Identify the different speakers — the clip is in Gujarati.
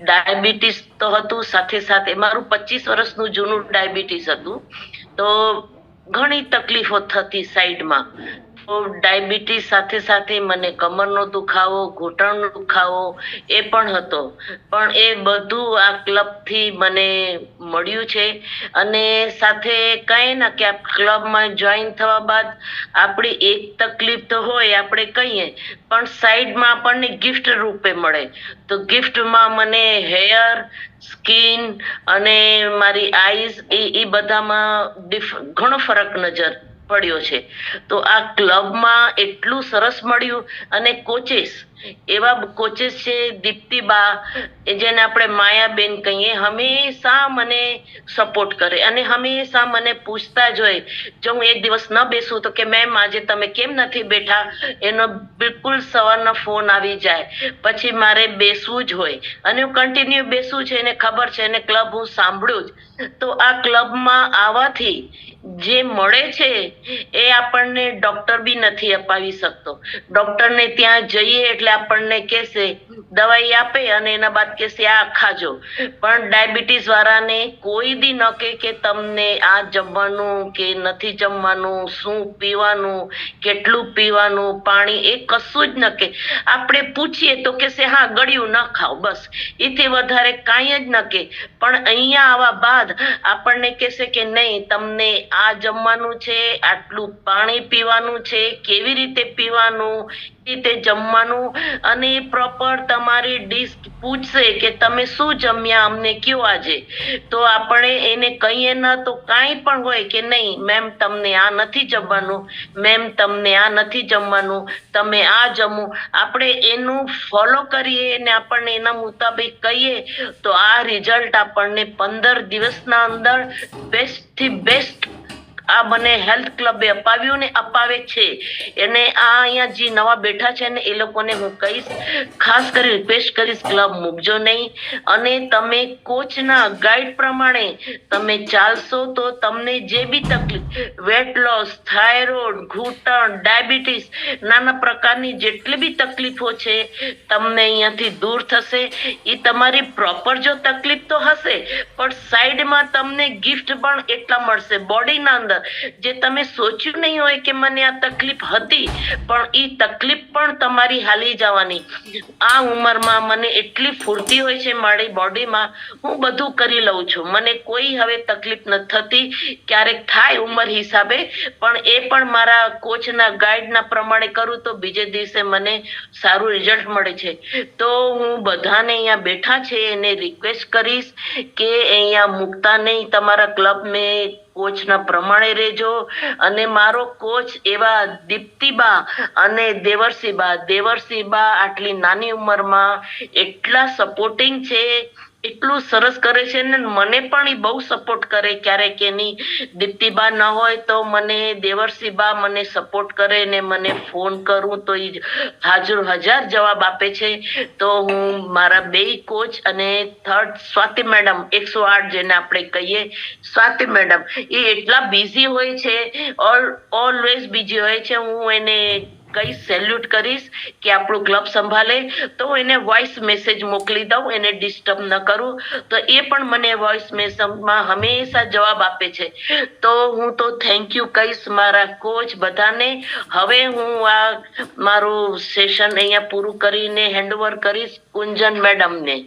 Speaker 1: ડાયાબિટીસ તો હતું, સાથે સાથે મારું 25 વર્ષનું જૂનું ડાયાબિટીસ હતું. તો ઘણી તકલીફો થતી સાઈડમાં. તો ડાયાબિટીસ સાથે સાથે મને કમરનો દુખાવો, ઘૂંટણનો દુખાવો એ પણ હતો. પણ એ બધું આ ક્લબથી મને મળ્યું છે. અને સાથે કઈ ના કે આ ક્લબમાં જોઈન થવા બાદ આપણી એક તકલીફ તો હોય આપણે કહીએ, પણ સાઈડમાં આપણને ગિફ્ટ રૂપે મળે. તો ગિફ્ટમાં મને હેર, સ્કિન અને મારી આઈઝ એ બધામાં ઘણો ફરક નજર પડ્યો છે. તો આ ક્લબમાં એટલું સરસ મળ્યું. અને કોચેસ, એવા કોચેસ છે દીપ્તિબા, જેને આપણે માયાબેન કહીએ, હંમેશા મને સપોર્ટ કરે અને હંમેશા મને પૂછતા જ હોય. જો હું એક દિવસ ન બેસું તો કે મેમ આજે તમે કેમ નથી બેઠા, એનો બિલકુલ સવારના ફોન આવી જાય. પછી મારે બેસવું જ હોય અને હું કન્ટિન્યુ બેસવું છે, એને ખબર છે, એને ક્લબ હું સાંભળ્યું જ. તો આ ક્લબમાં આવવાથી જે મળે છે એ આપણને ડોક્ટર બી નથી અપાવી શકતો. ડોક્ટરને ત્યાં જઈએ એટલે આપણને કહેશે, દવાઈ આપે અને એના બાદ કહેશે આ ખાજો. પણ ડાયાબિટીસ વાળાને કોઈ દી ન કે તમને આ જમવાનું કે નથી જમવાનું, શું પીવાનું, કેટલું પીવાનું, પાણી, એ કશું જ ન કે. આપણે પૂછીએ તો કહેશે હા ગળ્યું ન ખાઓ, બસ. એથી વધારે કાંઈ જ ન કે. પણ અહીંયા આવવા બાદ આપણને કહેશે કે નહીં, તમને આ જમવાનું છે, આટલું પાણી પીવાનું છે, કેવી રીતે પીવાનું, રીતે જમવાનું, અને પ્રોપર તમારી ડીશ પૂછશે કે તમે શું જમ્યા અમને કયો આજે. તો આપણે એને કહીએ ન તો કાંઈ પણ હોય કે નહીં મેમ તમને આ નથી જમવાનું, મેમ તમને આ નથી જમવાનું, તમે આ જમો. આપણે એનું ફોલો કરીએ અને આપણને એના મુતાબિક કહીએ તો આ રિઝલ્ટ આપણને 15 દિવસના અંદર બેસ્ટ થી બેસ્ટ આ મને હેલ્થ ક્લબે અપાવ્યું ને અપાવે છે. એને આ અહીંયા જે નવા બેઠા છે ને એ લોકોને હું કહીશ, ખાસ કરી રિક્વેસ્ટ કરીશ, ક્લબ મૂકજો નહીં. અને તમે કોચના ગાઈડ પ્રમાણે તમે ચાલશો તો તમને જે બી તકલીફ, વેટ લોસ, થાઇરોઇડ, ઘૂંટણ, ડાયાબિટીસ, નાના પ્રકારની જેટલી બી તકલીફો છે તમને અહીંયાથી દૂર થશે. એ તમારી પ્રોપર જો તકલીફ તો હશે, પણ સાઈડમાં તમને ગિફ્ટ પણ એટલા મળશે બોડીના અંદર જે તમે સોચ્યું નહીં હોય કે મને આ તકલીફ હતી, પણ એ તકલીફ પણ તમારી હાલી જવાની. આ ઉંમરમાં મને એટલી ફૂર્તી હોય છે મારી બોડીમાં, હું બધું કરી લઉં છું, મને કોઈ હવે તકલીફ નથી થતી. ક્યારેક થાય ઉંમર હિસાબે, પણ એ પણ મારા કોચના ગાઈડના પ્રમાણે કરું તો બીજે દિવસે મને સારું રિઝલ્ટ મળે છે. તો હું બધાને અહીંયા બેઠા છે એને રિક્વેસ્ટ કરીશ કે અહીંયા મૂકતા નહીં, તમારા ક્લબ મેં કોચના પ્રમાણે રહેજો. અને મારો કોચ એવા દીપ્તિબા અને દેવરસીબા આટલી નાની ઉંમરમાં એટલા સપોર્ટિંગ છે, એટલું સરસ કરે છે ને મને પણ એ બહુ સપોર્ટ કરે. ક્યારેક એની દીપ્તિબા ન હોય તો મને દેવરસીબા મને સપોર્ટ કરે ને મને ફોન કરું તો એ હજાર જવાબ આપે છે. તો હું મારા બે કોચ અને થર્ડ સ્વાતિ મેડમ 108 જેને આપણે કહીએ, સ્વાતિ મેડમ એ એટલા બિઝી હોય છે, ઓલવેઝ બિઝી હોય છે. હું એને કઈ સેલ્યુટ કરીશ કે આપણું ક્લબ સંભાળે તો હું એને વોઇસ મેસેજ મોકલી દઉં, એને ડિસ્ટર્બ ન કરું. તો એ પણ મને વોઇસ મેસેજમાં હંમેશા જવાબ આપે છે. તો હું તો થેન્ક યુ કહીશ મારા કોચ બધાને. હવે હું આ મારું સેશન અહીંયા પૂરું કરીને હેન્ડઓવર કરીશ કુંજન મેડમને.